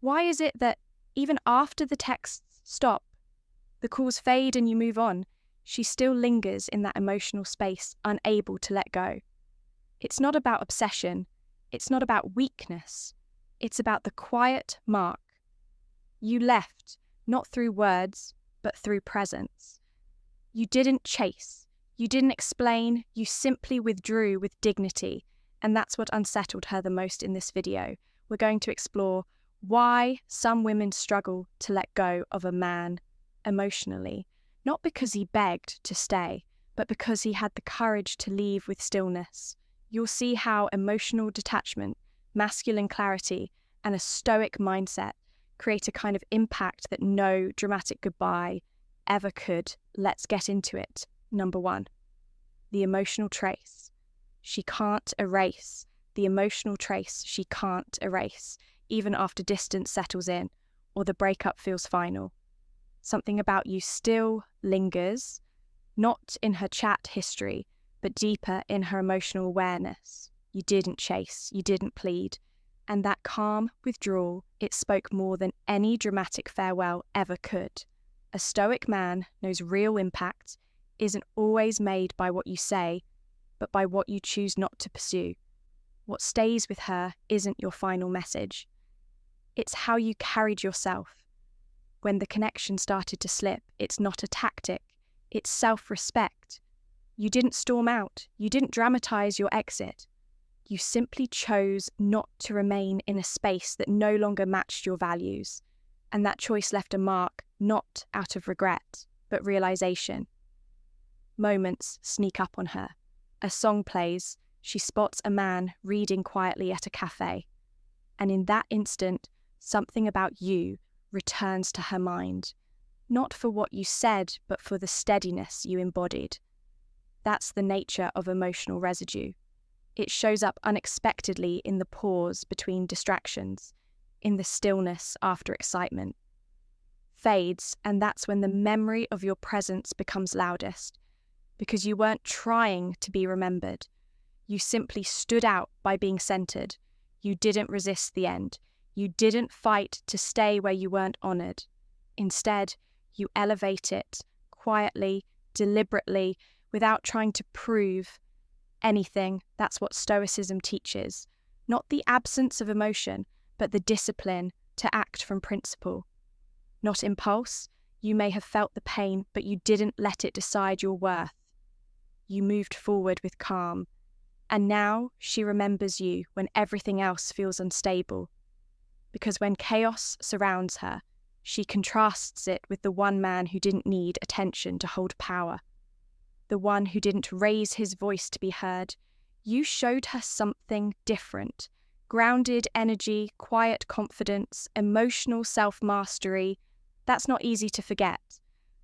Why is it that even after the texts stop, the calls fade and you move on, she still lingers in that emotional space, unable to let go? It's not about obsession. It's not about weakness. It's about the quiet mark. You left, not through words, but through presence. You didn't chase. You didn't explain. You simply withdrew with dignity. And that's what unsettled her the most in this video. We're going to explore why some women struggle to let go of a man emotionally, not because he begged to stay, but because he had the courage to leave with stillness. You'll see how emotional detachment, masculine clarity, and a stoic mindset create a kind of impact that no dramatic goodbye ever could. Let's get into it. Number 1, the emotional trace. She can't erase. The emotional trace she can't erase, even after distance settles in or the breakup feels final. Something about you still lingers, not in her chat history, but deeper in her emotional awareness. You didn't chase, you didn't plead. And that calm withdrawal, it spoke more than any dramatic farewell ever could. A stoic man knows real impact isn't always made by what you say, but by what you choose not to pursue. What stays with her isn't your final message. It's how you carried yourself. When the connection started to slip, it's not a tactic, it's self-respect. You didn't storm out, you didn't dramatize your exit. You simply chose not to remain in a space that no longer matched your values. And that choice left a mark, not out of regret, but realization. Moments sneak up on her. A song plays, she spots a man reading quietly at a cafe. And in that instant, something about you returns to her mind. Not for what you said, but for the steadiness you embodied. That's the nature of emotional residue. It shows up unexpectedly in the pause between distractions, in the stillness after excitement. Fades, and that's when the memory of your presence becomes loudest, because you weren't trying to be remembered. You simply stood out by being centered. You didn't resist the end. You didn't fight to stay where you weren't honored. Instead, you elevate it quietly, deliberately, without trying to prove anything. That's what Stoicism teaches. Not the absence of emotion, but the discipline to act from principle. Not impulse. You may have felt the pain, but you didn't let it decide your worth. You moved forward with calm. And now she remembers you when everything else feels unstable. Because when chaos surrounds her, she contrasts it with the one man who didn't need attention to hold power. The one who didn't raise his voice to be heard. You showed her something different. Grounded energy, quiet confidence, emotional self-mastery. That's not easy to forget.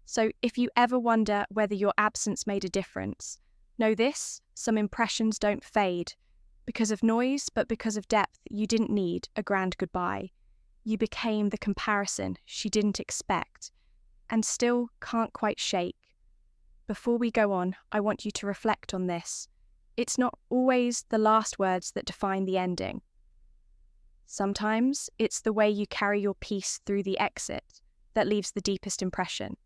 So if you ever wonder whether your absence made a difference, know this: some impressions don't fade. Because of noise, but because of depth, you didn't need a grand goodbye. You became the comparison she didn't expect, and still can't quite shake. Before we go on, I want you to reflect on this. It's not always the last words that define the ending. Sometimes it's the way you carry your piece through the exit that leaves the deepest impression.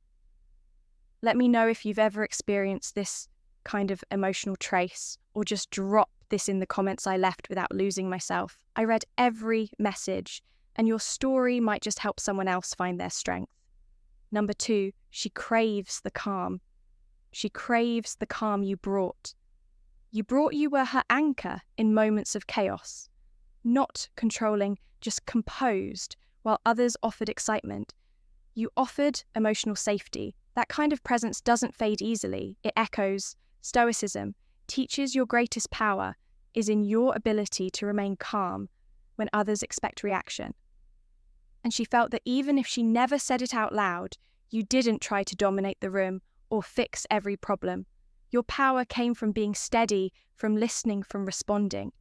Let me know if you've ever experienced this kind of emotional trace, or just drop this in the comments I left without losing myself. I read every message, and your story might just help someone else find their strength. Number 2, she craves the calm. She craves the calm you brought. You were her anchor in moments of chaos. Not controlling, just composed, while others offered excitement. You offered emotional safety. That kind of presence doesn't fade easily. It echoes. Stoicism teaches your greatest power is in your ability to remain calm when others expect reaction. And she felt that even if she never said it out loud, you didn't try to dominate the room or fix every problem. Your power came from being steady, from listening, from responding.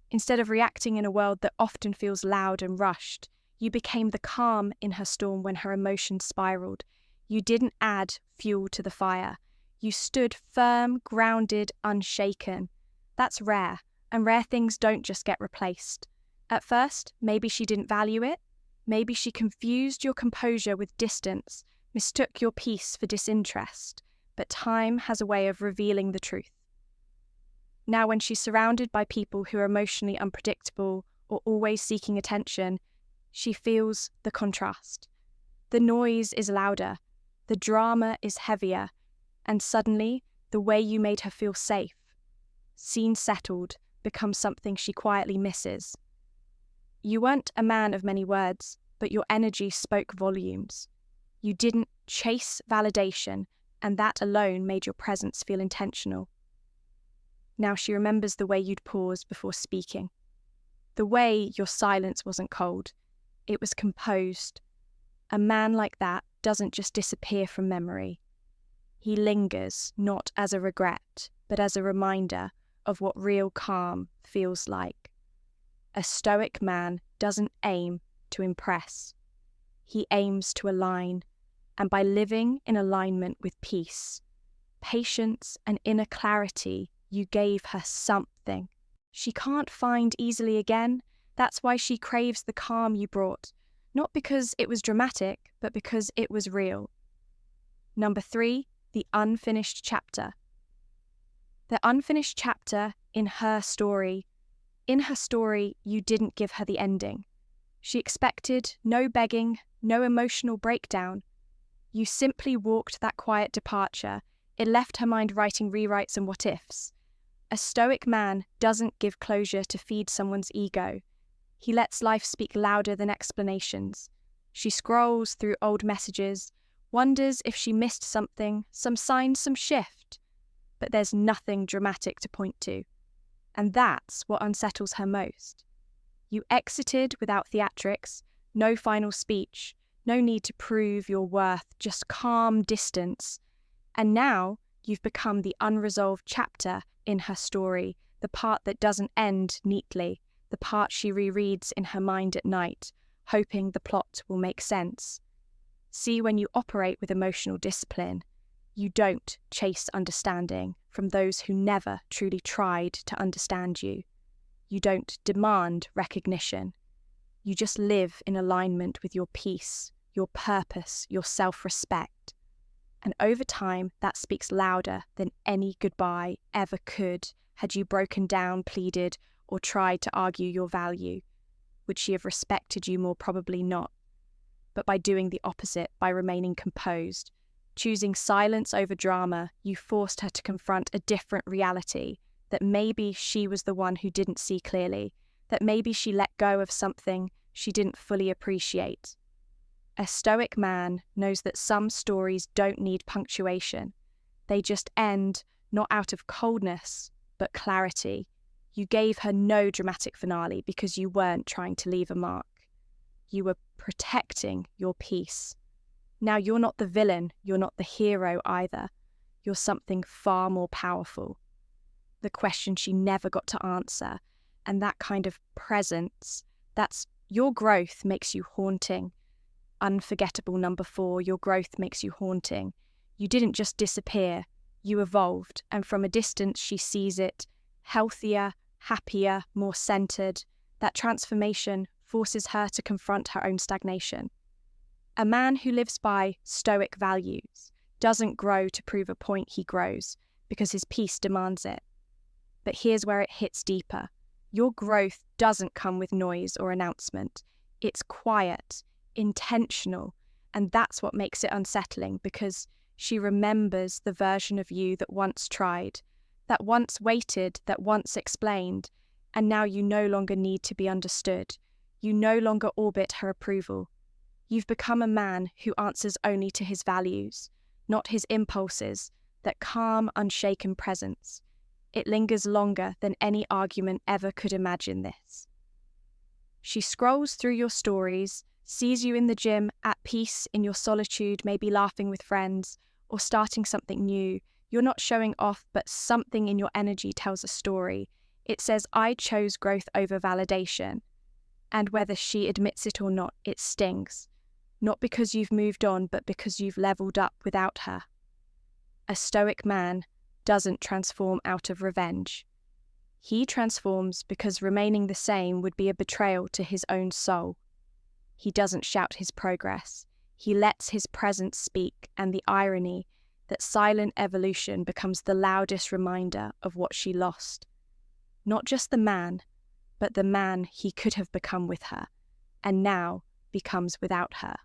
Instead of reacting in a world that often feels loud and rushed, you became the calm in her storm when her emotions spiraled. You didn't add fuel to the fire. You stood firm, grounded, unshaken. That's rare, and rare things don't just get replaced. At first, maybe she didn't value it. Maybe she confused your composure with distance, mistook your peace for disinterest, but time has a way of revealing the truth. Now, when she's surrounded by people who are emotionally unpredictable or always seeking attention, she feels the contrast. The noise is louder, the drama is heavier, and suddenly, the way you made her feel safe, seen settled, becomes something she quietly misses. You weren't a man of many words, but your energy spoke volumes. You didn't chase validation, and that alone made your presence feel intentional. Now she remembers the way you'd pause before speaking. The way your silence wasn't cold, it was composed. A man like that doesn't just disappear from memory. He lingers, not as a regret, but as a reminder of what real calm feels like. A stoic man doesn't aim to impress. He aims to align, and by living in alignment with peace, patience, and inner clarity, you gave her something she can't find easily again. That's why she craves the calm you brought, not because it was dramatic, but because it was real. Number 3, the unfinished chapter. The unfinished chapter in her story. In her story, you didn't give her the ending. She expected no begging, no emotional breakdown. You simply walked that quiet departure. It left her mind writing rewrites and what-ifs. A stoic man doesn't give closure to feed someone's ego. He lets life speak louder than explanations. She scrolls through old messages, wonders if she missed something, some sign, some shift. But there's nothing dramatic to point to. And that's what unsettles her most. You exited without theatrics, no final speech, no need to prove your worth, just calm distance. And now you've become the unresolved chapter in her story, the part that doesn't end neatly, the part she rereads in her mind at night, hoping the plot will make sense. See, when you operate with emotional discipline, you don't chase understanding from those who never truly tried to understand you. You don't demand recognition. You just live in alignment with your peace, your purpose, your self-respect. And over time, that speaks louder than any goodbye ever could had you broken down, pleaded, or tried to argue your value. Would she have respected you more? Probably not. But by doing the opposite, by remaining composed, choosing silence over drama, you forced her to confront a different reality, that maybe she was the one who didn't see clearly, that maybe she let go of something she didn't fully appreciate. A stoic man knows that some stories don't need punctuation. They just end, not out of coldness, but clarity. You gave her no dramatic finale because you weren't trying to leave a mark. You were protecting your peace. Now you're not the villain, you're not the hero either. You're something far more powerful. The question she never got to answer, and that kind of presence, that's your growth makes you haunting. Unforgettable number 4, your growth makes you haunting. You didn't just disappear, you evolved, and from a distance she sees it, healthier, happier, more centered. That transformation forces her to confront her own stagnation. A man who lives by stoic values doesn't grow to prove a point, he grows because his peace demands it. But here's where it hits deeper. Your growth doesn't come with noise or announcement. It's quiet, intentional, and that's what makes it unsettling, because she remembers the version of you that once tried, that once waited, that once explained, and now you no longer need to be understood. You no longer orbit her approval. You've become a man who answers only to his values, not his impulses, that calm, unshaken presence. It lingers longer than any argument ever could imagine this. She scrolls through your stories, sees you in the gym, at peace in your solitude, maybe laughing with friends, or starting something new. You're not showing off, but something in your energy tells a story. It says, I chose growth over validation. And whether she admits it or not, it stings. Not because you've moved on, but because you've leveled up without her. A stoic man doesn't transform out of revenge. He transforms because remaining the same would be a betrayal to his own soul. He doesn't shout his progress. He lets his presence speak, and the irony that silent evolution becomes the loudest reminder of what she lost. Not just the man, but the man he could have become with her, and now becomes without her.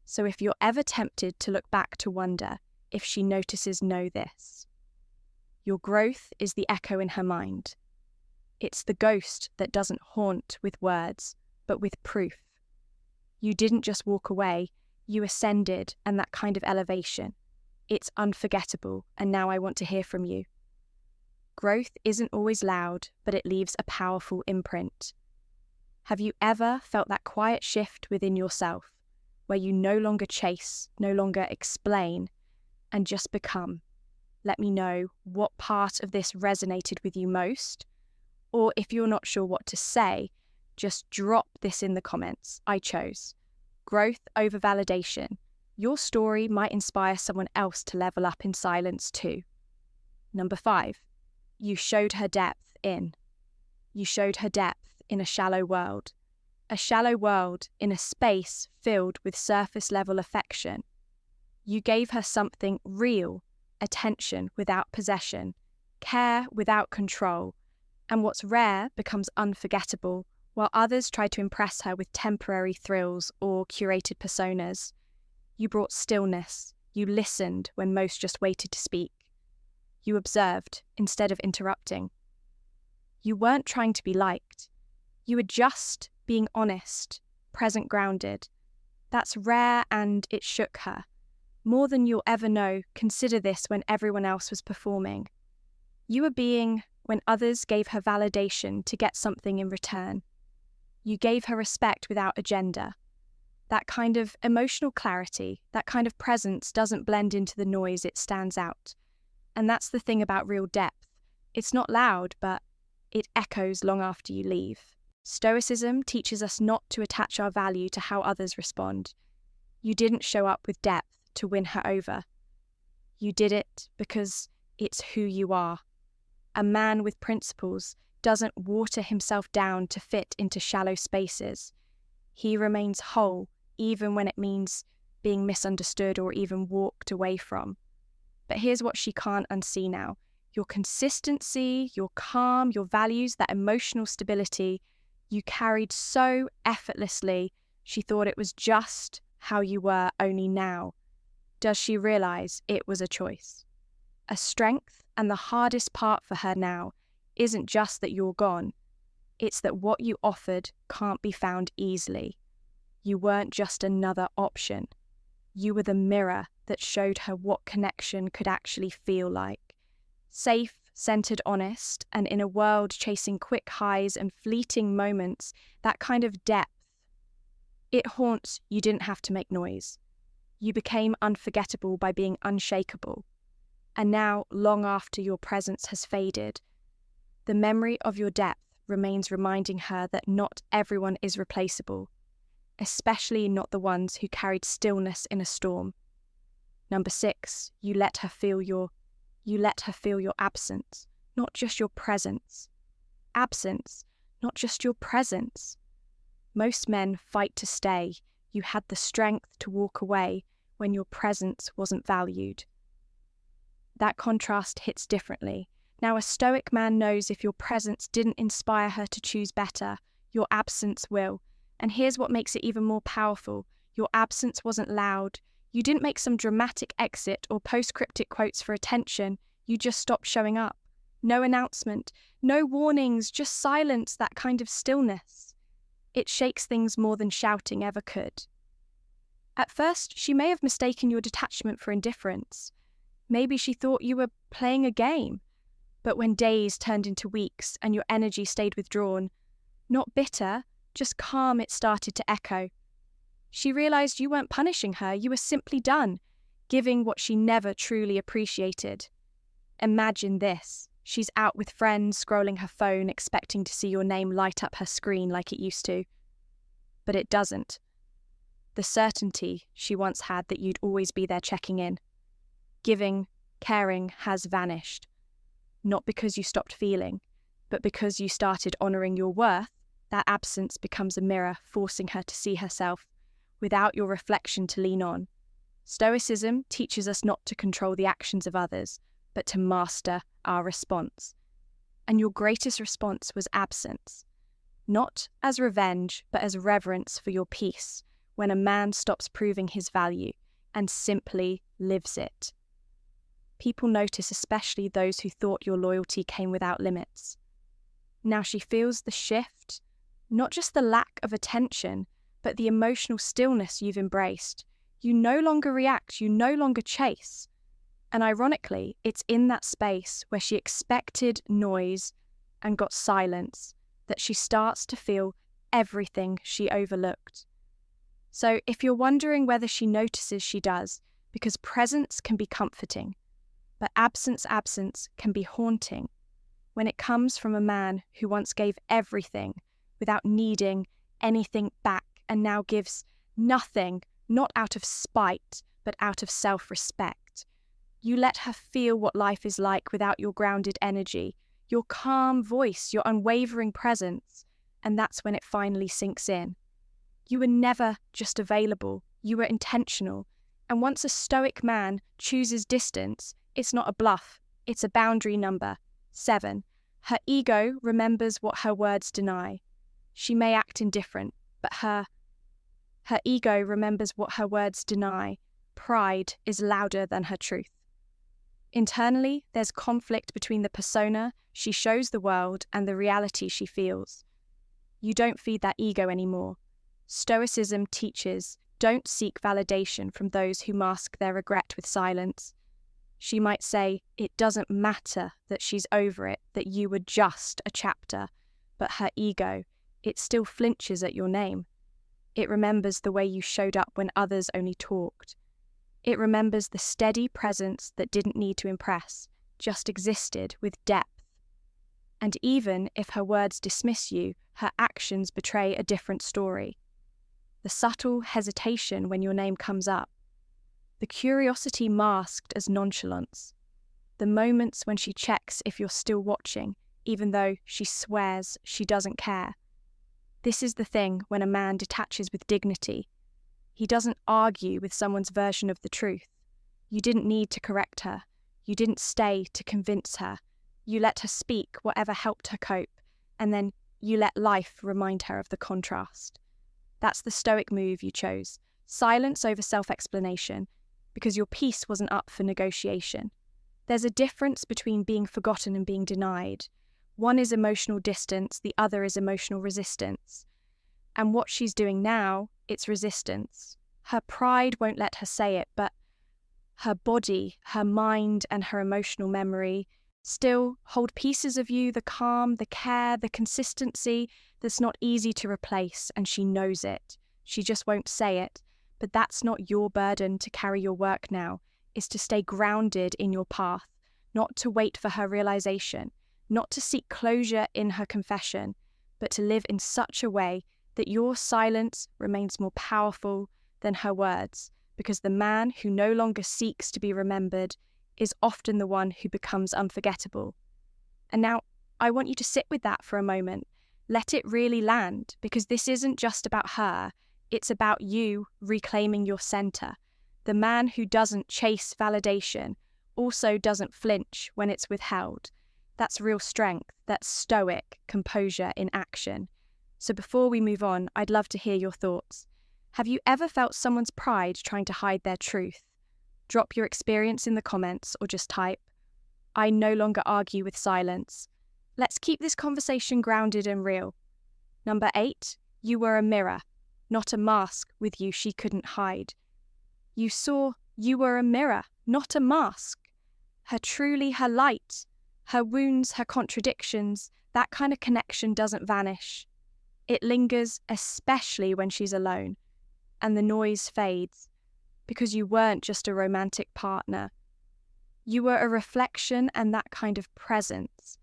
So if you're ever tempted to look back to wonder if she notices, know this. Your growth is the echo in her mind. It's the ghost that doesn't haunt with words, but with proof. You didn't just walk away, you ascended, and that kind of elevation. It's unforgettable, and now I want to hear from you. Growth isn't always loud, but it leaves a powerful imprint. Have you ever felt that quiet shift within yourself, where you no longer chase, no longer explain, and just become? Let me know what part of this resonated with you most, or if you're not sure what to say, just drop this in the comments. I chose growth over validation. Your story might inspire someone else to level up in silence too. Number 5, you showed her depth in. You showed her depth in a shallow world. A shallow world in a space filled with surface-level affection. You gave her something real, attention without possession, care without control, and what's rare becomes unforgettable, while others try to impress her with temporary thrills or curated personas. You brought stillness. You listened when most just waited to speak. You observed instead of interrupting. You weren't trying to be liked. You were just being honest, present, grounded. That's rare, and it shook her. More than you'll ever know, consider this when everyone else was performing. You were being when others gave her validation to get something in return. You gave her respect without agenda. That kind of emotional clarity, that kind of presence doesn't blend into the noise, it stands out. And that's the thing about real depth. It's not loud, but it echoes long after you leave. Stoicism teaches us not to attach our value to how others respond. You didn't show up with depth to win her over. You did it because it's who you are. A man with principles doesn't water himself down to fit into shallow spaces. He remains whole, even when it means being misunderstood or even walked away from. But here's what she can't unsee now. Your consistency, your calm, your values, that emotional stability you carried so effortlessly, she thought it was just how you were, only now does she realize it was a choice. A strength, and the hardest part for her now isn't just that you're gone. It's that what you offered can't be found easily. You weren't just another option. You were the mirror that showed her what connection could actually feel like. Safe, centered, honest, and in a world chasing quick highs and fleeting moments, that kind of depth. It haunts. You didn't have to make noise. You became unforgettable by being unshakable. And now, long after your presence has faded, the memory of your depth remains, reminding her that not everyone is replaceable, especially not the ones who carried stillness in a storm. Number 6, you let her feel your absence, not just your presence. Absence, not just your presence. Most men fight to stay. You had the strength to walk away when your presence wasn't valued. That contrast hits differently. Now, a stoic man knows if your presence didn't inspire her to choose better, your absence will. And here's what makes it even more powerful. Your absence wasn't loud. You didn't make some dramatic exit or post cryptic quotes for attention. You just stopped showing up. No announcement, no warnings, just silence, that kind of stillness. It shakes things more than shouting ever could. At first, she may have mistaken your detachment for indifference. Maybe she thought you were playing a game. But when days turned into weeks and your energy stayed withdrawn, not bitter, just calm, it started to echo. She realized you weren't punishing her, you were simply done, giving what she never truly appreciated. Imagine this. She's out with friends, scrolling her phone, expecting to see your name light up her screen like it used to. But it doesn't. The certainty she once had that you'd always be there checking in, giving, caring, has vanished. Not because you stopped feeling, but because you started honoring your worth that absence becomes a mirror, forcing her to see herself without your reflection to lean on. Stoicism teaches us not to control the actions of others, but to master our response. And your greatest response was absence, not as revenge, but as reverence for your peace, when a man stops proving his value and simply lives it. People notice, especially those who thought your loyalty came without limits. Now she feels the shift, not just the lack of attention, but the emotional stillness you've embraced. You no longer react, you no longer chase. And ironically, it's in that space where she expected noise and got silence that she starts to feel everything she overlooked. So if you're wondering whether she notices, she does, because presence can be comforting, but absence can be haunting when it comes from a man who once gave everything without needing anything back and now gives nothing, not out of spite, but out of self-respect. You let her feel what life is like without your grounded energy, your calm voice, your unwavering presence, and that's when it finally sinks in. You were never just available, you were intentional, and once a stoic man chooses distance, it's not a bluff, it's a boundary number. 7. Her ego remembers what her words deny. She may act indifferent, but her ego remembers what her words deny. Pride is louder than her truth. Internally, there's conflict between the persona she shows the world and the reality she feels. You don't feed that ego anymore. Stoicism teaches, don't seek validation from those who mask their regret with silence. She might say, it doesn't matter that she's over it, that you were just a chapter, but her ego, it still flinches at your name. It remembers the way you showed up when others only talked. It remembers the steady presence that didn't need to impress, just existed with depth. And even if her words dismiss you, her actions betray a different story. The subtle hesitation when your name comes up, the curiosity masked as nonchalance, the moments when she checks if you're still watching, even though she swears she doesn't care. This is the thing when a man detaches with dignity. He doesn't argue with someone's version of the truth. You didn't need to correct her. You didn't stay to convince her. You let her speak whatever helped her cope, and then you let life remind her of the contrast. That's the stoic move you chose. Silence over self-explanation, because your peace wasn't up for negotiation. There's a difference between being forgotten and being denied. One is emotional distance, the other is emotional resistance. And what she's doing now, it's resistance. Her pride won't let her say it, but her body, her mind, and her emotional memory still hold pieces of you, the calm, the care, the consistency that's not easy to replace, and she knows it. She just won't say it. But that's not your burden to carry your work now, is to stay grounded in your path, not to wait for her realization, not to seek closure in her confession, but to live in such a way that your silence remains more powerful than her words, because the man who no longer seeks to be remembered is often the one who becomes unforgettable. And now, I want you to sit with that for a moment. Let it really land, because this isn't just about her. It's about you reclaiming your center. The man who doesn't chase validation also doesn't flinch when it's withheld. That's real strength. That's stoic composure in action. So before we move on, I'd love to hear your thoughts. Have you ever felt someone's pride trying to hide their truth? Drop your experience in the comments or just type, I no longer argue with silence. Let's keep this conversation grounded and real. Number 8, you were a mirror, not a mask with you she couldn't hide. You saw you were a mirror, not a mask. Her light, her wounds, her contradictions, that kind of connection doesn't vanish. It lingers, especially when she's alone, and the noise fades, because you weren't just a romantic partner. You were a reflection, and that kind of presence.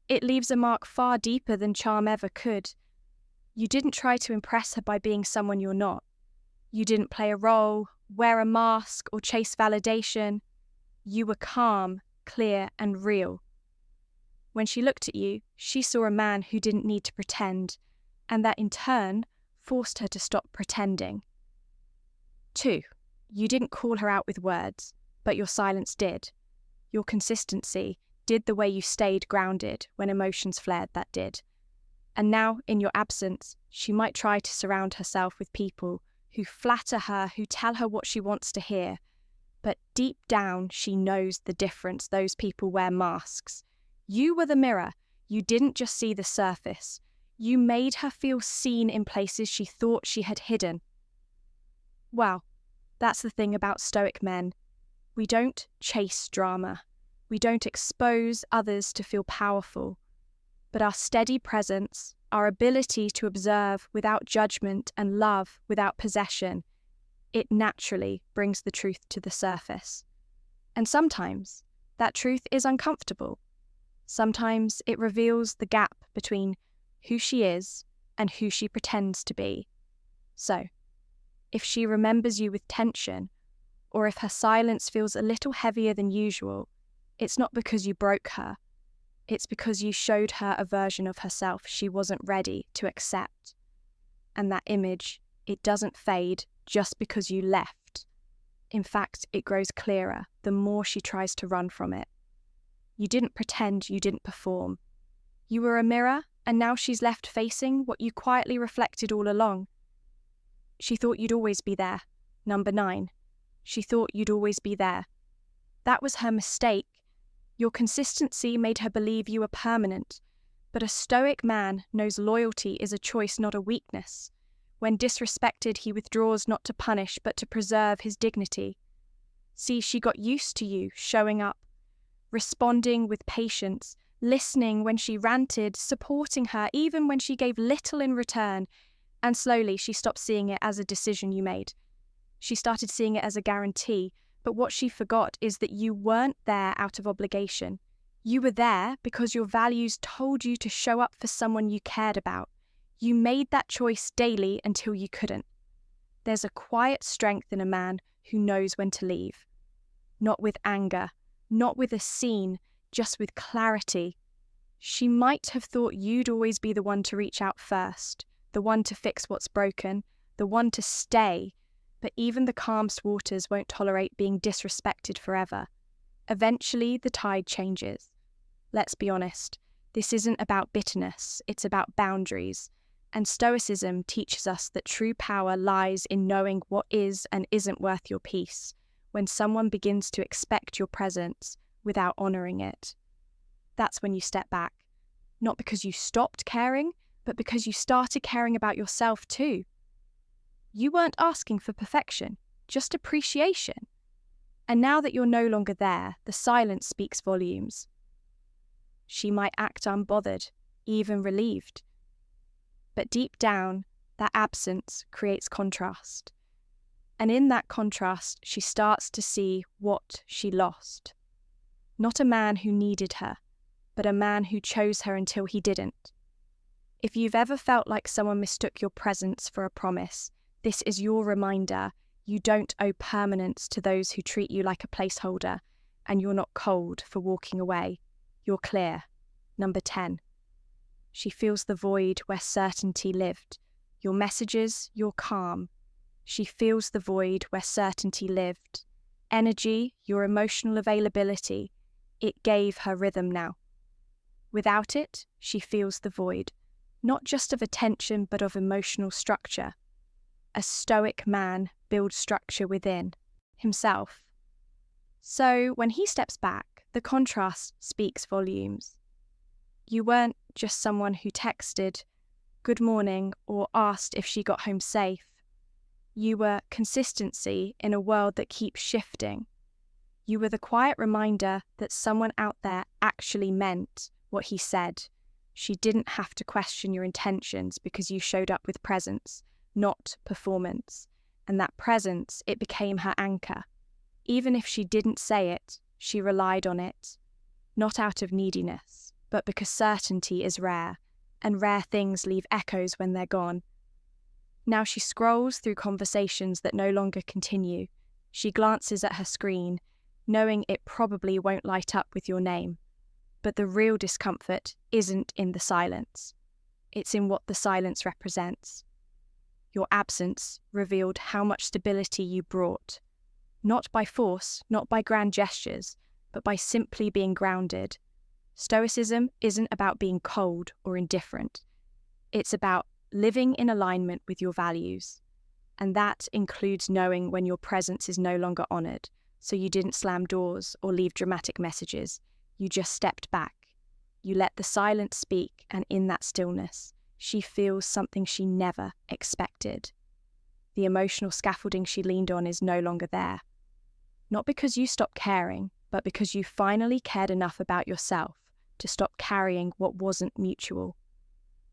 It leaves a mark far deeper than charm ever could. You didn't try to impress her by being someone you're not. You didn't play a role, wear a mask, or chase validation. You were calm, clear, and real. When she looked at you, she saw a man who didn't need to pretend, and that in turn forced her to stop pretending. 2. You didn't call her out with words, but your silence did. Your consistency did the way you stayed grounded when emotions flared, that did. And now, in your absence, she might try to surround herself with people who flatter her, who tell her what she wants to hear. But deep down, she knows the difference. Those people wear masks. You were the mirror. You didn't just see the surface. You made her feel seen in places she thought she had hidden. Well, that's the thing about stoic men. We don't chase drama. We don't expose others to feel powerful. But our steady presence, our ability to observe without judgment and love without possession, it naturally brings the truth to the surface. And sometimes that truth is uncomfortable. Sometimes it reveals the gap between who she is and who she pretends to be. So, if she remembers you with tension, or if her silence feels a little heavier than usual, it's not because you broke her. It's because you showed her a version of herself she wasn't ready to accept. And that image, it doesn't fade just because you left. In fact, it grows clearer the more she tries to run from it. You didn't pretend, you didn't perform. You were a mirror, and now she's left facing what you quietly reflected all along. She thought you'd always be there. Number 9. She thought you'd always be there. That was her mistake. Your consistency made her believe you were permanent, but a stoic man knows loyalty is a choice, not a weakness. When disrespected, he withdraws not to punish, but to preserve his dignity. See, she got used to you showing up, responding with patience, listening when she ranted, supporting her even when she gave little in return, and slowly she stopped seeing it as a decision you made. She started seeing it as a guarantee. But what she forgot is that you weren't there out of obligation. You were there because your values told you to show up for someone you cared about. You made that choice daily until you couldn't. There's a quiet strength in a man who knows when to leave. Not with anger, not with a scene, just with clarity. She might have thought you'd always be the one to reach out first, the one to fix what's broken, the one to stay. But even the calmest waters won't tolerate being disrespected forever. Eventually, the tide changes. Let's be honest, this isn't about bitterness, it's about boundaries. And Stoicism teaches us that true power lies in knowing what is and isn't worth your peace, when someone begins to expect your presence without honouring it. That's when you step back, not because you stopped caring, but because you started caring about yourself too. You weren't asking for perfection, just appreciation. And now that you're no longer there, the silence speaks volumes. She might act unbothered, even relieved. But deep down, that absence creates contrast. And in that contrast, she starts to see what she lost. Not a man who needed her, but a man who chose her until he didn't. If you've ever felt like someone mistook your presence for a promise, this is your reminder you don't owe permanence to those who treat you like a placeholder, and you're not cold for walking away. You're clear. Number 10. She feels the void where certainty lived. Your messages, your calm. She feels the void where certainty lived. Energy, your emotional availability. It gave her rhythm now. Without it, she feels the void, not just of attention but of emotional structure. A stoic man builds structure within himself. So when he steps back, the contrast speaks volumes. You weren't just someone who texted good morning or asked if she got home safe. You were consistency in a world that keeps shifting. You were the quiet reminder that someone out there actually meant what he said. She didn't have to question your intentions because you showed up with presence, not performance. And that presence, it became her anchor. Even if she didn't say it, she relied on it. Not out of neediness, but because certainty is rare, and rare things leave echoes when they're gone. Now she scrolls through conversations that no longer continue. She glances at her screen, knowing it probably won't light up with your name. But the real discomfort isn't in the silence. It's in what the silence represents. Your absence revealed how much stability you brought, not by force, not by grand gestures, but by simply being grounded. Stoicism isn't about being cold or indifferent. It's about living in alignment with your values. And that includes knowing when your presence is no longer honoured, so you didn't slam doors or leave dramatic messages. You just stepped back. You let the silence speak, and in that stillness, she feels something she never expected. The emotional scaffolding she leaned on is no longer there. Not because you stopped caring, but because you finally cared enough about yourself to stop carrying what wasn't mutual.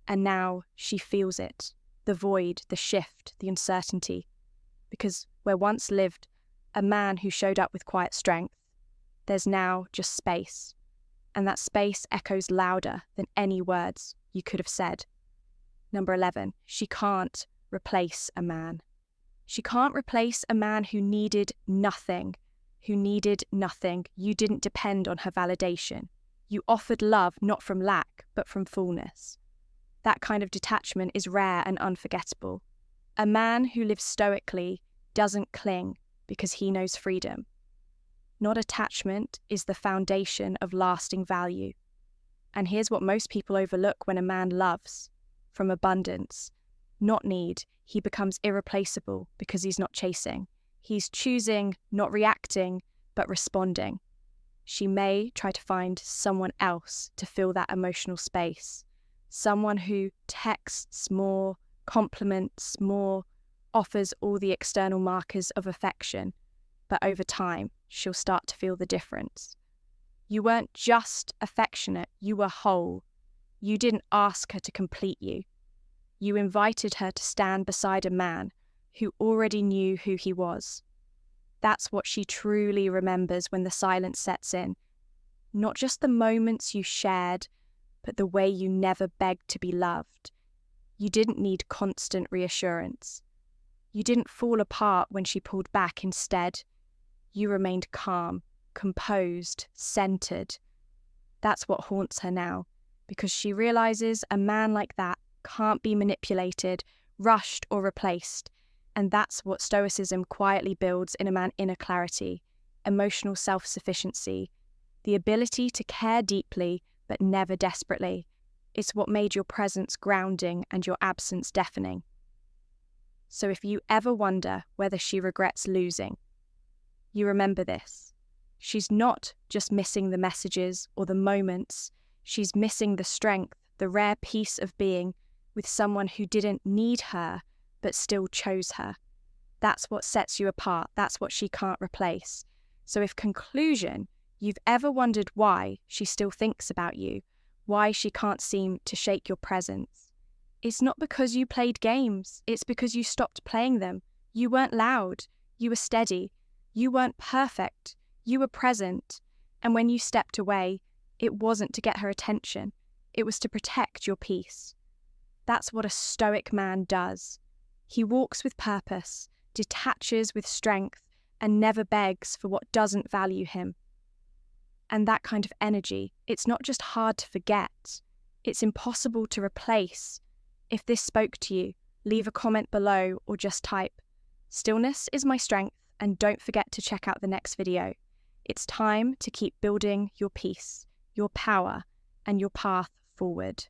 And now she feels it, the void, the shift, the uncertainty. Because where once lived a man who showed up with quiet strength, there's now just space. And that space echoes louder than any words you could have said. Number 11, she can't replace a man. She can't replace a man who needed nothing. You didn't depend on her validation. You offered love not from lack, but from fullness. That kind of detachment is rare and unforgettable. A man who lives stoically doesn't cling because he knows freedom. Not attachment is the foundation of lasting value. And here's what most people overlook when a man loves. From abundance, not need, he becomes irreplaceable because he's not chasing. He's choosing, not reacting, but responding. She may try to find someone else to fill that emotional space. Someone who texts more, compliments more, offers all the external markers of affection. But over time, she'll start to feel the difference. You weren't just affectionate, you were whole. You didn't ask her to complete you. You invited her to stand beside a man who already knew who he was. That's what she truly remembers when the silence sets in. Not just the moments you shared, but the way you never begged to be loved. You didn't need constant reassurance. You didn't fall apart when she pulled back. Instead, you remained calm, composed, centered. That's what haunts her now, because she realizes a man like that can't be manipulated, rushed, or replaced. And that's what Stoicism quietly builds in a man: inner clarity, emotional self-sufficiency, the ability to care deeply but never desperately. It's what made your presence grounding and your absence deafening. So if you ever wonder whether she regrets losing, you remember this. She's not just missing the messages or the moments. She's missing the strength, the rare peace of being with someone who didn't need her but still chose her. That's what sets you apart. That's what she can't replace. So if conclusion, you've ever wondered why she still thinks about you, why she can't seem to shake your presence, it's not because you played games. It's because you stopped playing them. You weren't loud. You were steady. You weren't perfect. You were present. And when you stepped away, it wasn't to get her attention. It was to protect your peace. That's what a stoic man does. He walks with purpose, detaches with strength, and never begs for what doesn't value him. And that kind of energy, it's not just hard to forget, it's impossible to replace. If this spoke to you, leave a comment below or just type, "Stillness is my strength," and don't forget to check out the next video. It's time to keep building your peace, your power, and your path forward.